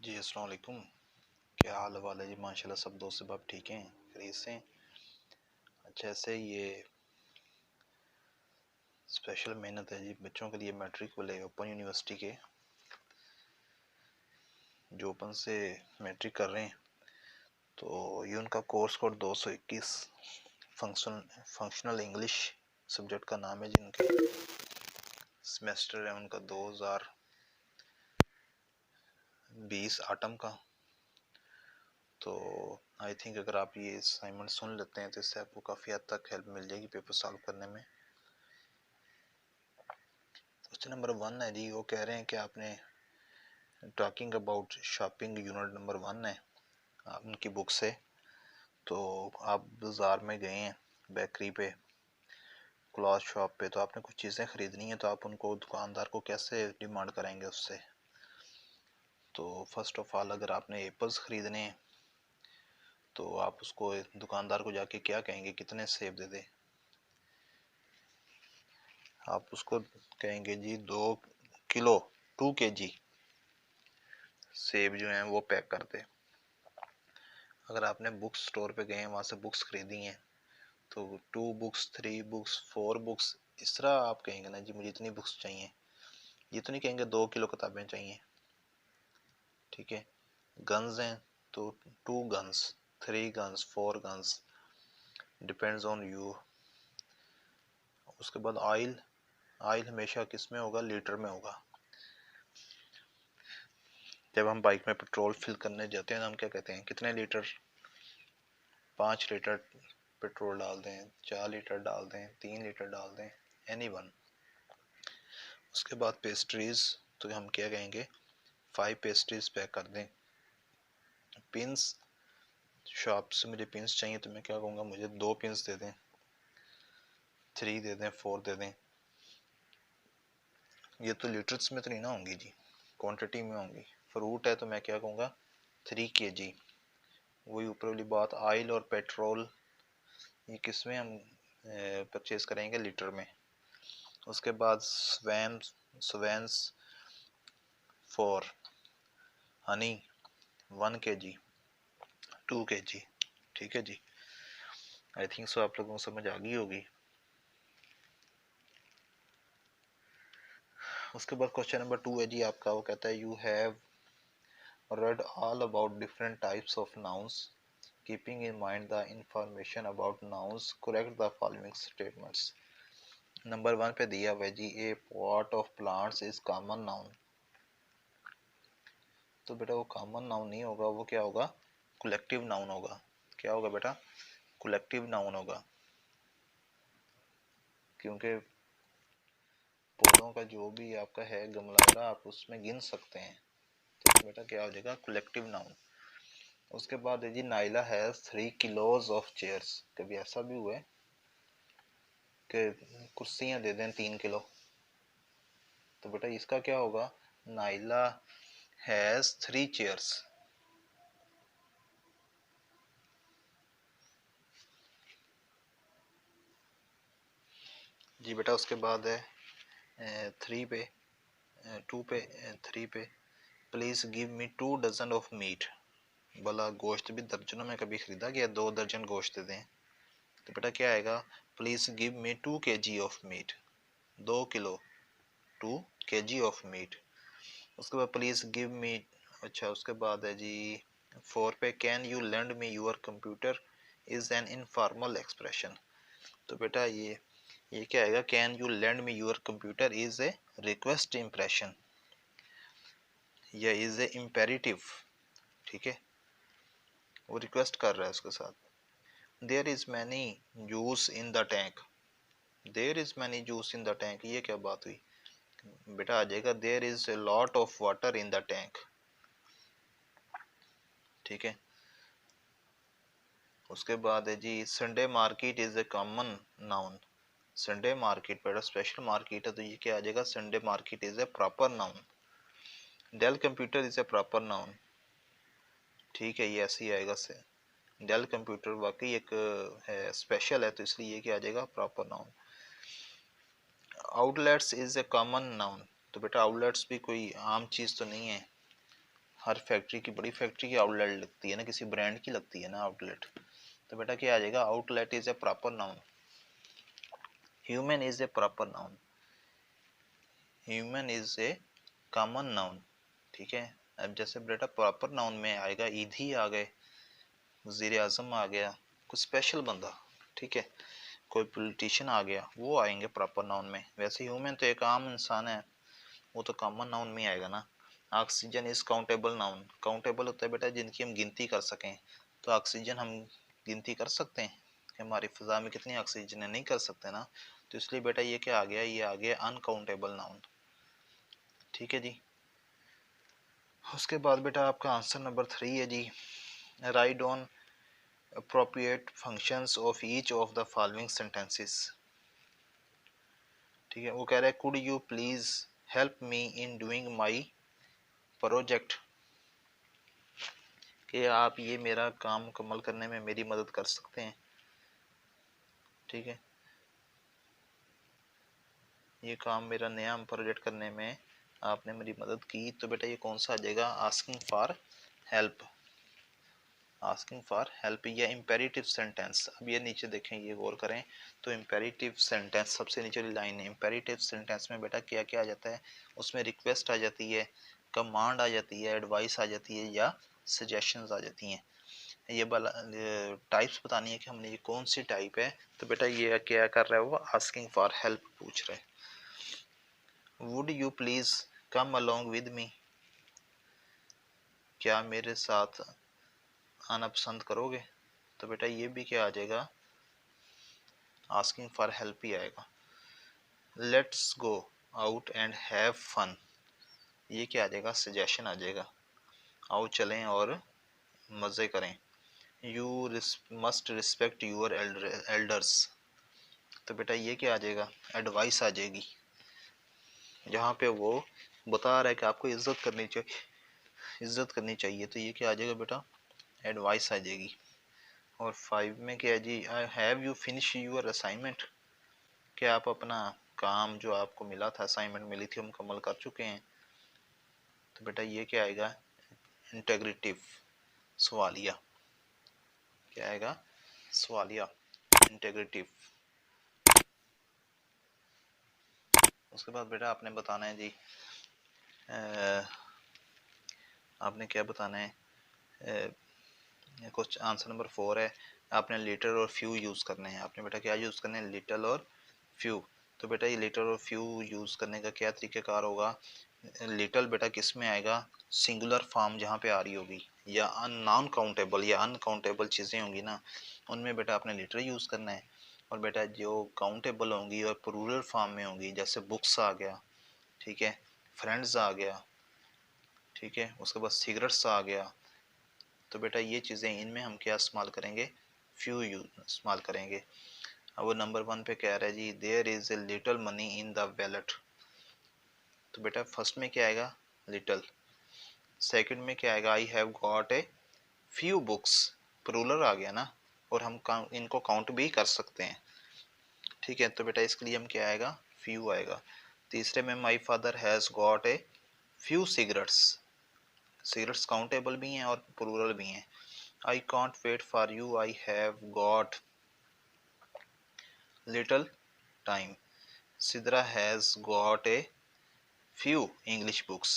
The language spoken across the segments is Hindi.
जी अस्सलाम वालेकुम। क्या हाल वाल है जी? माशाल्लाह सब दोस्त सब ठीक हैं, खैरियत से हैं। अच्छा, ऐसे ये स्पेशल मेहनत है जी बच्चों के लिए, मैट्रिक वाले ओपन यूनिवर्सिटी के जो ओपन से मैट्रिक कर रहे हैं। तो ये उनका course code 221 functional English subject का नाम है जिनके सेमेस्टर है उनका 2020 आटम का। तो आई थिंक अगर आप ये असाइनमेंट सुन लेते हैं तो इससे आपको काफ़ी हद तक हेल्प मिल जाएगी पेपर सॉल्व करने में। क्वेश्चन नंबर 1 है जी, वो कह रहे हैं कि आपने talking about shopping unit number 1 है आप उनकी बुक से। तो आप बाज़ार में गए हैं, बेकरी पे, क्लॉथ शॉप पे, तो आपने कुछ चीज़ें ख़रीदनी है तो आप उनको दुकानदार को कैसे डिमांड करेंगे उससे। तो फर्स्ट ऑफ ऑल अगर आपने एप्पल्स ख़रीदने हैं तो आप उसको दुकानदार को जाके क्या कहेंगे, कितने सेब दे दे। आप उसको कहेंगे जी 2 किलो 2 kg सेब जो हैं वो पैक कर दे। अगर आपने बुक स्टोर पे गए हैं, वहाँ से बुक्स खरीदी हैं, तो 2 बुक्स 3 बुक्स 4 बुक्स इस तरह आप कहेंगे ना जी मुझे इतनी बुक्स चाहिए। ये तो नहीं कहेंगे 2 किलो किताबें चाहिए। ठीक है। गन्स हैं तो 2 guns 3 guns 4 guns, depends on you. उसके बाद ऑयल, ऑयल हमेशा किस में होगा, लीटर में होगा। जब हम बाइक में पेट्रोल फिल करने जाते हैं तो हम क्या कहते हैं, कितने लीटर, 5 लीटर पेट्रोल डाल दें, 4 लीटर डाल दें, 3 लीटर डाल दें, एनी वन। उसके बाद पेस्ट्रीज, तो हम क्या कहेंगे 5 पेस्ट्रीज पैक कर दें। पिंस, शॉप से मुझे पिंस चाहिए तो मैं क्या कहूँगा, मुझे 2 पिंस दे दें, 3 दे दें, 4 दे दें। ये तो लीटर्स में तो नहीं ना होंगी जी, क्वांटिटी में होंगी। फ्रूट है तो मैं क्या कहूँगा 3 kg। वही ऊपर वाली बात, ऑयल और पेट्रोल ये किस में हम परचेज करेंगे, लीटर में। उसके बाद swans for Honey 1 kg 2 kg। ठीक है जी, आई थिंक सो आप लोगों को समझ आ गई होगी। उसके बाद क्वेश्चन नंबर 2 है जी आपका, वो कहता है you have read all about different types of nouns. Keeping in mind the information about nouns, correct the following statements. Number 1 पे दिया हुआ है जी, a pot of plants is common noun. तो बेटा वो कॉमन नाउन नहीं होगा, वो क्या होगा, कलेक्टिव नाउन होगा। क्या होगा बेटा, कलेक्टिव नाउन होगा, क्योंकि पौधों का जो भी आपका है गमला आप उसमें गिन सकते हैं। तो बेटा क्या हो जाएगा, कलेक्टिव नाउन। उसके बाद है जी, Naila has 3 kilos of chairs. कभी ऐसा भी हुआ है कि कुर्सियां दे दें 3 किलो। तो बेटा इसका क्या होगा, नाइला हैज 3 चेयर्स। जी बेटा उसके बाद है 3 पे 2 पे 3 पे, please give me 2 dozen of meat. भला गोश्त भी दर्जनों में कभी खरीदा गया, 2 दर्जन गोश्त दे दें। तो बेटा क्या आएगा, please give me 2 kg of meat, 2 kilo 2 kg of meat. उसके बाद प्लीज गिव मी, अच्छा उसके बाद है जी 4 पे, can you lend me your computer is an informal expression. तो बेटा ये क्या आएगा, can you lend me your computer is a request impression या इज ए इम्पेरेटिव। ठीक है, वो रिक्वेस्ट कर रहा है उसके साथ। There is many juice in the tank, there is many juice in the tank, ये क्या बात हुई बेटा, आ जाएगा there is a lot of water in the tank. ठीक है। उसके बाद है जी, Sunday market is a common noun. Sunday market बेटा स्पेशल मार्केट है तो ये क्या आ जाएगा, Sunday market is a proper noun. Dell computer is a proper noun. ठीक है, ये ऐसे ही आएगा से, डेल कंप्यूटर वाकई एक है स्पेशल है तो इसलिए ये क्या आ जाएगा, proper noun. Outlets is a common noun. तो बेटा आउटलेट्स भी कोई आम चीज़ तो नहीं है, हर फैक्ट्री की, बड़ी फैक्ट्री की आउटलेट लगती है ना, किसी ब्रांड की लगती है ना आउटलेट। तो बेटा क्या आ जाएगा, outlet is a proper noun, human is a proper noun, human is a common noun. ठीक है, अब जैसे बेटा प्रॉपर नाउन में आएगा ईदी आ गए, वजीर आजम आ गया, कोई स्पेशल बंदा, ठीक है, कोई पॉलिटिशियन आ गया, वो आएंगे प्रॉपर नाउन में। वैसे ह्यूमन तो एक आम इंसान है, वो तो कॉमन नाउन में आएगा ना। Oxygen is countable noun, countable होता है बेटा जिनकी हम गिनती कर सकें। तो ऑक्सीजन हम गिनती कर सकते हैं कि हमारी फिजा में कितनी ऑक्सीजन है, नहीं कर सकते ना। तो इसलिए बेटा ये क्या आ गया, ये आ गया अनकाउंटेबल नाउन। ठीक है जी। उसके बाद बेटा आपका आंसर नंबर 3 है जी, write on appropriate functions of each of the following sentences। ठीक है, वो कह रहा है could you please help me in doing my project, कि आप ये मेरा काम मुकम्मल करने में मेरी मदद कर सकते हैं। ठीक है, ये काम मेरा नया प्रोजेक्ट करने में आपने मेरी मदद की। तो बेटा ये कौन सा आ जाएगा, asking for help, asking for help या इम्पेरेटिव सेंटेंस। अब ये नीचे देखें, ये गौर करें, तो इम्पेरेटिव सेंटेंस सबसे नीचे वाली लाइन है। इम्पेरेटिव सेंटेंस में बेटा क्या क्या आ जाता है, उसमें रिक्वेस्ट आ जाती है, कमांड आ जाती है, एडवाइस आ जाती है, या सजेशंस आ जाती हैं। ये टाइप्स बतानी है कि हमने ये कौन सी टाइप है। तो बेटा ये क्या कर रहा है, वो आस्किंग फॉर हेल्प पूछ रहा है। Would you please come along with me, क्या मेरे साथ आना पसंद करोगे। तो बेटा ये भी क्या आ जाएगा, आस्किंग फॉर हेल्प ही आएगा। Let's go out and have fun, ये क्या आ जाएगा, सजेशन आ जाएगा, आओ चलें और मज़े करें। You must respect your elders, तो बेटा ये क्या आ जाएगा, एडवाइस आ जाएगी, जहाँ पे वो बता रहा है कि आपको इज्जत करनी चाहिए, इज्जत करनी चाहिए। तो ये क्या आ जाएगा बेटा, एडवाइस आ जाएगी। और 5 में क्या है जी, have you finish your assignment, क्या आप अपना काम जो आपको मिला था, असाइनमेंट मिली थी, मुकम्मल कर चुके हैं। तो बेटा ये क्या आएगा, इंटेग्रेटिव, सवालिया, क्या आएगा, सवालिया, इंटेग्रेटिव। उसके बाद बेटा आपने बताना है जी, आपने क्या बताना है, क्वेश्चन आंसर नंबर 4 है, आपने लिटिल और फ्यू यूज़ करने हैं। आपने बेटा क्या यूज़ करने हैं, लिटिल और फ्यू। तो बेटा ये लिटिल और फ्यू यूज़ करने का क्या तरीक़ेकार होगा, लिटिल बेटा किस में आएगा, सिंगुलर फॉर्म जहाँ पे आ रही होगी, या नॉन काउंटेबल या अनकाउंटेबल चीज़ें होंगी ना, उनमें बेटा आपने लिटिल यूज़ करना है। और बेटा जो काउंटेबल होंगी और प्लूरल फॉर्म में होंगी, जैसे बुक्स आ गया, ठीक है, फ्रेंड्स आ गया, ठीक है, उसके बाद सिगरेट्स आ गया, तो बेटा ये चीज़ें, इनमें हम क्या इस्तेमाल करेंगे, फ्यू यूज इस्तेमाल करेंगे। अब वो नंबर 1 पे कह रहा है जी, there is a little money in the wallet, तो बेटा फर्स्ट में क्या आएगा, लिटिल। सेकंड में क्या आएगा, I have got a few books, plural आ गया ना, और हम इनको काउंट भी कर सकते हैं। ठीक है, तो बेटा इसके लिए हम क्या आएगा, फ्यू आएगा। तीसरे में my father has got a few cigarettes, cigarettes countable भी हैं और प्लूरल भी हैं। I can't wait for you, I have got little time. Sidra has got a few English books.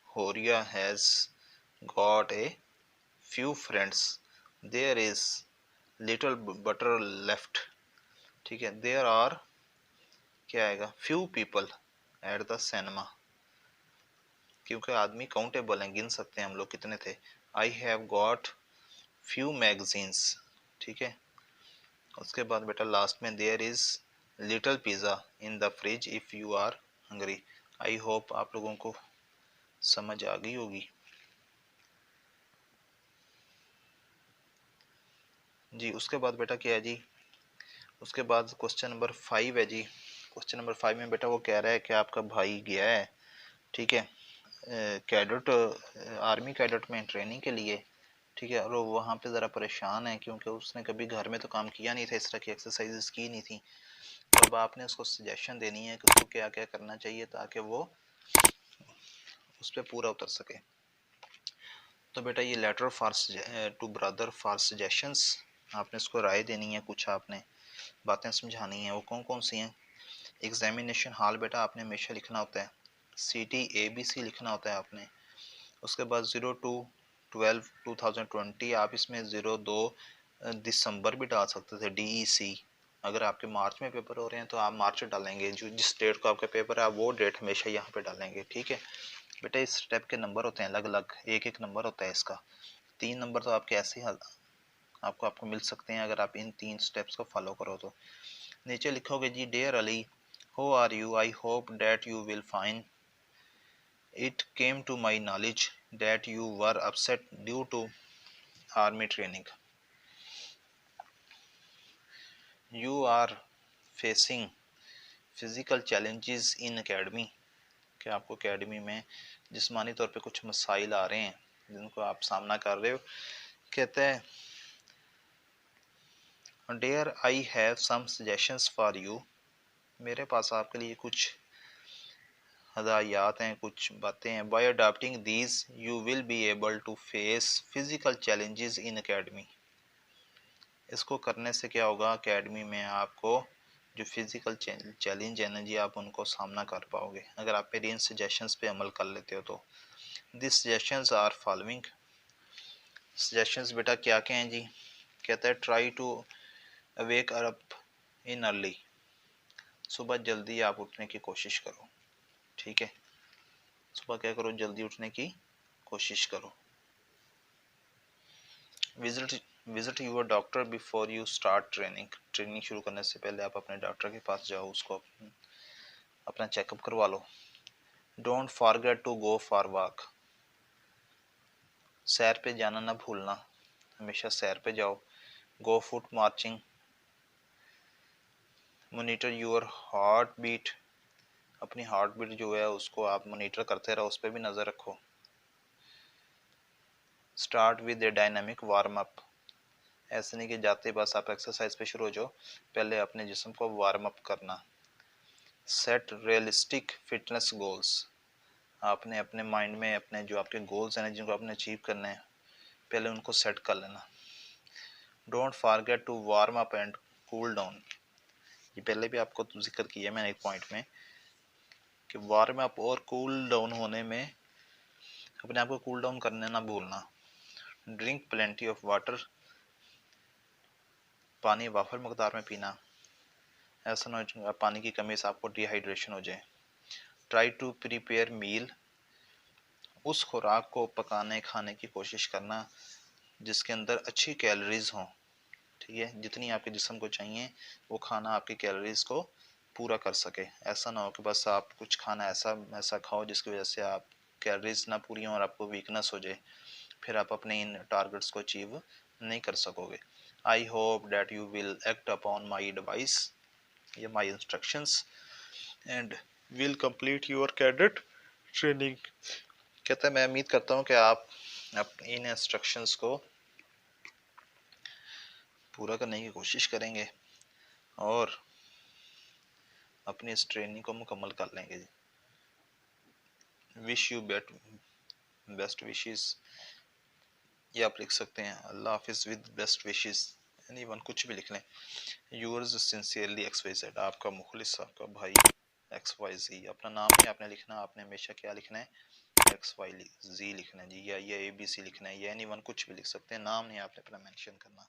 Horia has got a few friends. There is little butter left. ठीक है, there are क्या आएगा, few people at the cinema, क्योंकि आदमी काउंटेबल हैं, गिन सकते हैं हम लोग कितने थे। I have got few magazines, ठीक है। उसके बाद बेटा लास्ट में there is little pizza in the fridge if you are hungry। I hope आप लोगों को समझ आ गई होगी जी। उसके बाद बेटा क्या है जी, उसके बाद क्वेश्चन नंबर 5 है जी। क्वेश्चन नंबर 5 में बेटा वो कह रहा है कि आपका भाई गया है, ठीक है, कैडेट, आर्मी कैडेट में ट्रेनिंग के लिए, ठीक है, और वो वहाँ पे ज़रा परेशान है क्योंकि उसने कभी घर में तो काम किया नहीं था, इस तरह की एक्सरसाइजेस की नहीं थी। तो अब आपने उसको सजेशन देनी है कि उसको क्या क्या करना चाहिए ताकि वो उस पर पूरा उतर सके। तो बेटा ये letter for to brother for suggestions, आपने इसको राय देनी है, कुछ आपने बातें समझानी है। वो कौन कौन सी हैं? एग्जामिनेशन हॉल बेटा आपने हमेशा लिखना होता है, CT ABC लिखना होता है आपने। उसके बाद 02/12/2020 आप इसमें 02 दिसंबर भी डाल सकते थे, DEC। अगर आपके मार्च में पेपर हो रहे हैं तो आप मार्च डालेंगे, जो जिस डेट को आपका पेपर है आप वो डेट हमेशा यहाँ पे डालेंगे, ठीक है बेटा। इस स्टेप के नंबर होते हैं अलग अलग, एक एक नंबर होता है इसका। 3 नंबर तो आपके ऐसे ही आपको मिल सकते हैं अगर आप इन 3 स्टेप्स को फॉलो करो तो। नीचे लिखोगे जी, dear Ali, how are you, I hope that you will fine it came to my knowledge that you were upset due to army training, you are facing physical challenges in academy, कि आपको अकेडमी में जिस्मानी तौर पे कुछ मसाइल आ रहे हैं जिनको आप सामना कर रहे हो। कहते हैं, dear I have some suggestions for you, मेरे पास आपके लिए कुछ हदायत हैं, कुछ बातें हैं। By adopting these you will be able to face physical challenges in academy, इसको करने से क्या होगा, अकेडमी में आपको जो फिजिकल चैलेंज है ना जी, आप उनको सामना कर पाओगे अगर आप मेरी इन सजेशंस पे अमल कर लेते हो तो। This suggestions are following, suggestions बेटा क्या क्या हैं जी? कहता है, try to awake up in early, सुबह जल्दी आप उठने की कोशिश करो, ठीक है, सुबह क्या करो, जल्दी उठने की कोशिश करो। Visit your doctor before you start training, training शुरू करने से पहले आप अपने डॉक्टर के पास जाओ, उसको अपना चेकअप करवा लो। Don't forget to go for walk, सैर पे जाना ना भूलना, हमेशा सैर पे जाओ। Go foot marching, monitor your heart beat, अपनी हार्ट बीट जो है उसको आप मोनिटर करते रहो, उस पर भी नज़र रखो। Start with a dynamic warm up, ऐसे नहीं कि जाते बस आप एक्सरसाइज पे शुरू हो जाओ, पहले अपने जिस्म को वार्म अप करना। सेट रियलिस्टिक फिटनेस गोल्स, आपने अपने माइंड में अपने जो आपके गोल्स हैं जिनको आपने अचीव करना है पहले उनको सेट कर लेना। Don't forget to warm up and cool down, ये पहले भी आपको जिक्र किया मैंने एक पॉइंट में कि वार्म अप और कूल डाउन होने में अपने आप को कूल डाउन करने ना भूलना। ड्रिंक प्लेंटी ऑफ वाटर, पानी वाफर मकदार में पीना, ऐसा ना हो पानी की कमी से आपको डिहाइड्रेशन हो जाए। ट्राई टू प्रिपेयर मील, उस खुराक को पकाने खाने की कोशिश करना जिसके अंदर अच्छी कैलोरीज हों, ठीक है, जितनी आपके जिस्म को चाहिए वो खाना आपकी कैलोरीज को पूरा कर सके। ऐसा ना हो कि बस आप कुछ खाना ऐसा ऐसा खाओ जिसकी वजह से आप कैलोरीज ना पूरी हों और आपको वीकनेस हो जाए, फिर आप अपने इन टारगेट्स को अचीव नहीं कर सकोगे। I hope that you will act upon my advice, ये my instructions and will complete your cadet training, कहता है मैं उम्मीद करता हूँ कि आप इन इंस्ट्रक्शंस को पूरा करने की कोशिश करेंगे और अपनी इस ट्रेनिंग को मुकम्मल कर लेंगे। विश यू बेस्ट विशेस, ये आप लिख सकते हैं, अल्लाह हाफिज़ विद बेस्ट विशेस, एनीवन कुछ भी लिख लें। यूर्स सिंसियरली XYZ, आपका मुखलिस आपका भाई XYZ, अपना नाम नहीं आपने लिखना, आपने हमेशा क्या लिखना है, XYZ लिखना है जी, या ABC लिखना है, या एनीवन कुछ भी लिख सकते हैं, नाम नहीं आपने अपना मेंशन करना।